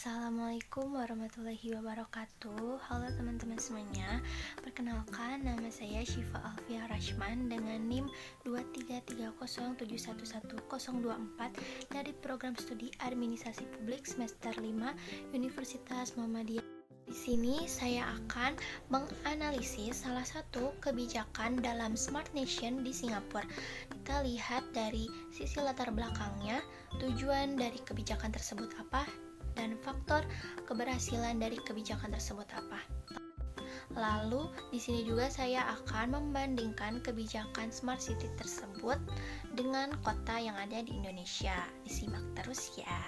Assalamualaikum warahmatullahi wabarakatuh. Halo teman-teman semuanya. Perkenalkan, nama saya Syifa Alfiah Rashman dengan NIM 23307111024 dari program studi Administrasi Publik semester 5 Universitas Muhammadiyah. Di sini saya akan menganalisis salah satu kebijakan dalam Smart Nation di Singapura. Kita lihat dari sisi latar belakangnya, tujuan dari kebijakan tersebut apa, dan faktor keberhasilan dari kebijakan tersebut apa. Lalu di sini juga saya akan membandingkan kebijakan Smart City tersebut dengan kota yang ada di Indonesia. Disimak terus ya.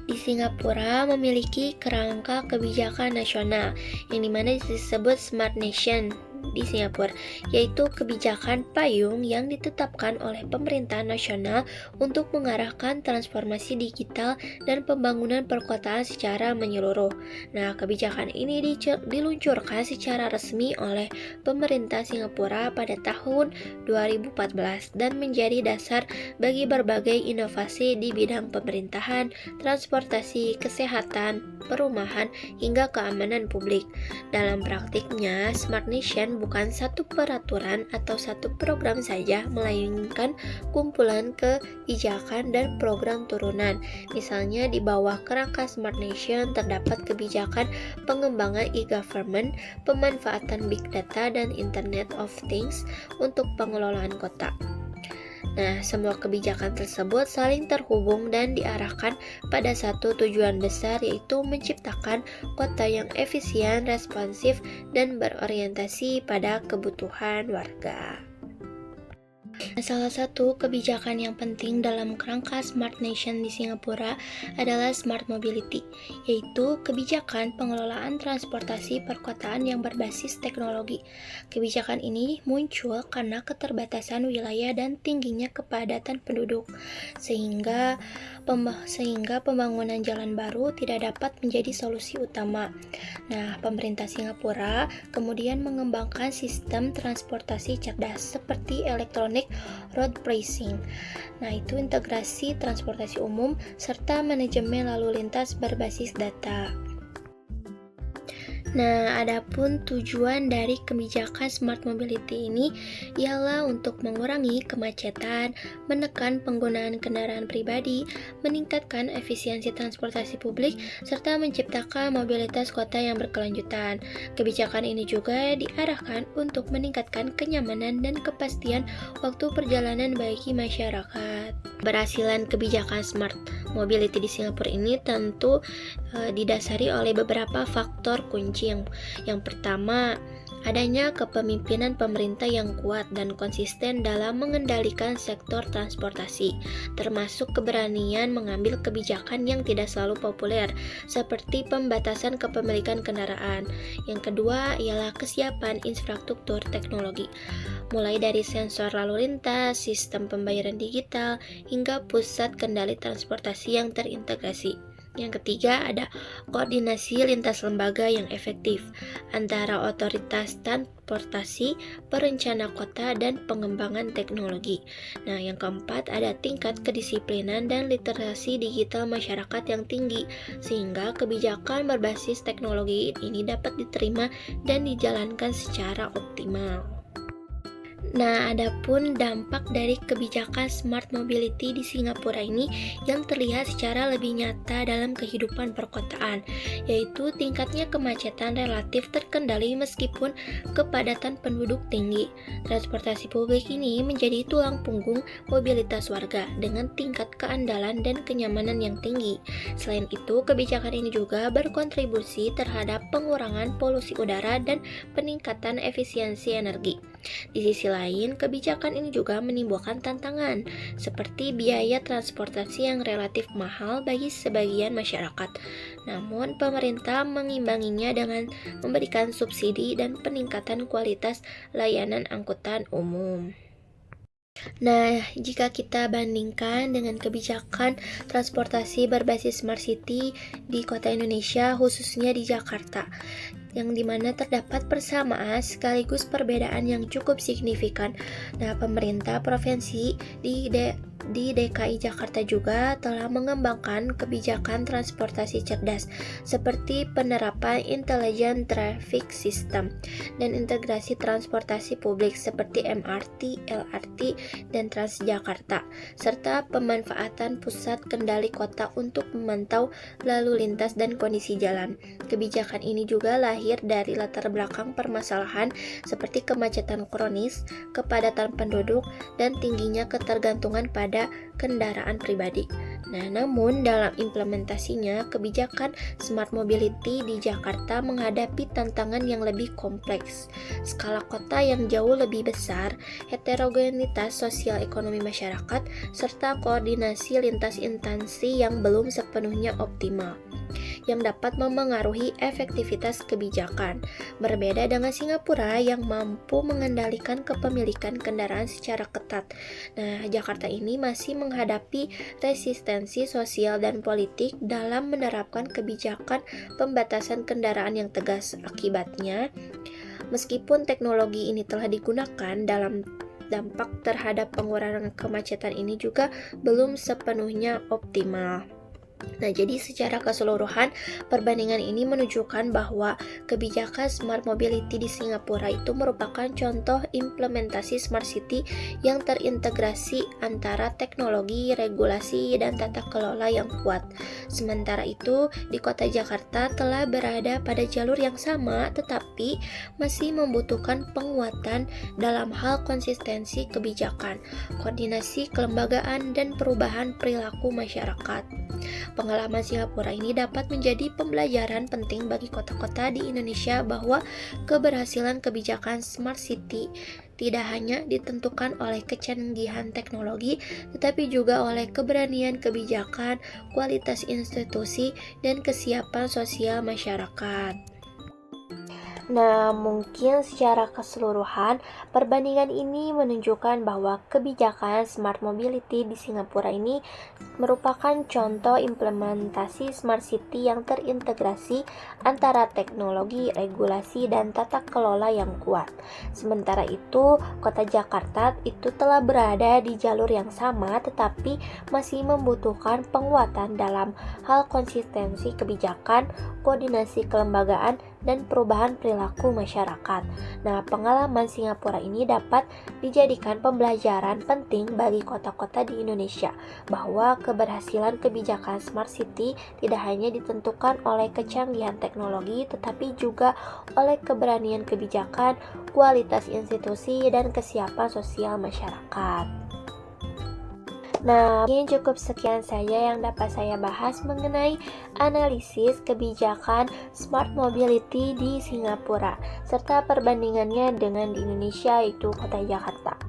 Di Singapura memiliki kerangka kebijakan nasional yang dimana disebut Smart Nation di Singapura, yaitu kebijakan payung yang ditetapkan oleh pemerintah nasional untuk mengarahkan transformasi digital dan pembangunan perkotaan secara menyeluruh. Nah, kebijakan ini diluncurkan secara resmi oleh pemerintah Singapura pada tahun 2014 dan menjadi dasar bagi berbagai inovasi di bidang pemerintahan, transportasi, kesehatan, perumahan, hingga keamanan publik. Dalam praktiknya, Smart Nation bukan satu peraturan atau satu program saja, melainkan kumpulan kebijakan dan program turunan. Misalnya di bawah kerangka Smart Nation terdapat kebijakan pengembangan e-government, pemanfaatan big data dan Internet of Things untuk pengelolaan kota. Nah, semua kebijakan tersebut saling terhubung dan diarahkan pada satu tujuan besar, yaitu menciptakan kota yang efisien, responsif, dan berorientasi pada kebutuhan warga. Salah satu kebijakan yang penting dalam kerangka Smart Nation di Singapura adalah Smart Mobility, yaitu kebijakan pengelolaan transportasi perkotaan yang berbasis teknologi. Kebijakan ini muncul karena keterbatasan wilayah dan tingginya kepadatan penduduk, sehingga pembangunan jalan baru tidak dapat menjadi solusi utama. Nah, pemerintah Singapura kemudian mengembangkan sistem transportasi cerdas seperti elektronik road pricing. Nah, itu integrasi transportasi umum serta manajemen lalu lintas berbasis data. Nah, adapun tujuan dari kebijakan Smart Mobility ini ialah untuk mengurangi kemacetan, menekan penggunaan kendaraan pribadi, meningkatkan efisiensi transportasi publik, serta menciptakan mobilitas kota yang berkelanjutan. Kebijakan ini juga diarahkan untuk meningkatkan kenyamanan dan kepastian waktu perjalanan bagi masyarakat. Keberhasilan kebijakan Smart Mobility di Singapura ini tentu didasari oleh beberapa faktor kunci. Yang pertama, adanya kepemimpinan pemerintah yang kuat dan konsisten dalam mengendalikan sektor transportasi, termasuk keberanian mengambil kebijakan yang tidak selalu populer, seperti pembatasan kepemilikan kendaraan. Yang kedua ialah kesiapan infrastruktur teknologi, mulai dari sensor lalu lintas, sistem pembayaran digital, hingga pusat kendali transportasi yang terintegrasi. Yang ketiga, ada koordinasi lintas lembaga yang efektif antara otoritas transportasi, perencana kota, dan pengembangan teknologi. Nah, yang keempat, ada tingkat kedisiplinan dan literasi digital masyarakat yang tinggi, sehingga kebijakan berbasis teknologi ini dapat diterima dan dijalankan secara optimal. Nah, adapun dampak dari kebijakan Smart Mobility di Singapura ini yang terlihat secara lebih nyata dalam kehidupan perkotaan, yaitu tingkatnya kemacetan relatif terkendali meskipun kepadatan penduduk tinggi. Transportasi publik ini menjadi tulang punggung mobilitas warga dengan tingkat keandalan dan kenyamanan yang tinggi. Selain itu, kebijakan ini juga berkontribusi terhadap pengurangan polusi udara dan peningkatan efisiensi energi. Di sisi lain, kebijakan ini juga menimbulkan tantangan, seperti biaya transportasi yang relatif mahal bagi sebagian masyarakat. Namun, pemerintah mengimbanginya dengan memberikan subsidi dan peningkatan kualitas layanan angkutan umum. Nah, jika kita bandingkan dengan kebijakan transportasi berbasis Smart City di kota Indonesia, khususnya di Jakarta, yang dimana terdapat persamaan sekaligus perbedaan yang cukup signifikan. Nah, pemerintah provinsi di di DKI Jakarta juga telah mengembangkan kebijakan transportasi cerdas seperti penerapan Intelligent Traffic System dan integrasi transportasi publik seperti MRT, LRT, dan Transjakarta, serta pemanfaatan pusat kendali kota untuk memantau lalu lintas dan kondisi jalan. Kebijakan ini juga lahir dari latar belakang permasalahan seperti kemacetan kronis, kepadatan penduduk, dan tingginya ketergantungan pada kendaraan pribadi. Nah, namun dalam implementasinya, kebijakan Smart Mobility di Jakarta menghadapi tantangan yang lebih kompleks. Skala kota yang jauh lebih besar, heterogenitas sosial ekonomi masyarakat, serta koordinasi lintas instansi yang belum sepenuhnya optimal, yang dapat memengaruhi efektivitas kebijakan. Berbeda dengan Singapura yang mampu mengendalikan kepemilikan kendaraan secara ketat. Nah, Jakarta ini masih menghadapi resistensi sosial dan politik dalam menerapkan kebijakan pembatasan kendaraan yang tegas. Akibatnya, meskipun teknologi ini telah digunakan dalam dampak terhadap pengurangan kemacetan ini juga belum sepenuhnya optimal. Nah, jadi secara keseluruhan, perbandingan ini menunjukkan bahwa kebijakan Smart Mobility di Singapura itu merupakan contoh implementasi Smart City yang terintegrasi antara teknologi, regulasi, dan tata kelola yang kuat. Sementara itu, di kota Jakarta telah berada pada jalur yang sama, tetapi masih membutuhkan penguatan dalam hal konsistensi kebijakan, koordinasi kelembagaan, dan perubahan perilaku masyarakat. Pengalaman Singapura ini dapat menjadi pembelajaran penting bagi kota-kota di Indonesia bahwa keberhasilan kebijakan Smart City tidak hanya ditentukan oleh kecanggihan teknologi, tetapi juga oleh keberanian kebijakan, kualitas institusi, dan kesiapan sosial masyarakat. Nah, mungkin secara keseluruhan, perbandingan ini menunjukkan bahwa kebijakan Smart Mobility di Singapura ini merupakan contoh implementasi Smart City yang terintegrasi antara teknologi, regulasi, dan tata kelola yang kuat. Sementara itu, kota Jakarta itu telah berada di jalur yang sama, tetapi masih membutuhkan penguatan dalam hal konsistensi kebijakan, koordinasi kelembagaan, dan perubahan perilaku masyarakat. Nah, pengalaman Singapura ini dapat dijadikan pembelajaran penting bagi kota-kota di Indonesia bahwa keberhasilan kebijakan Smart City tidak hanya ditentukan oleh kecanggihan teknologi, tetapi juga oleh keberanian kebijakan, kualitas institusi, dan kesiapan sosial masyarakat. Nah, mungkin cukup sekian saja yang dapat saya bahas mengenai analisis kebijakan Smart Mobility di Singapura, serta perbandingannya dengan di Indonesia, yaitu kota Jakarta.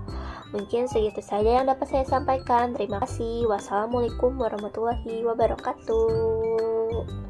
Mungkin segitu saja yang dapat saya sampaikan. Terima kasih. Wassalamualaikum warahmatullahi wabarakatuh.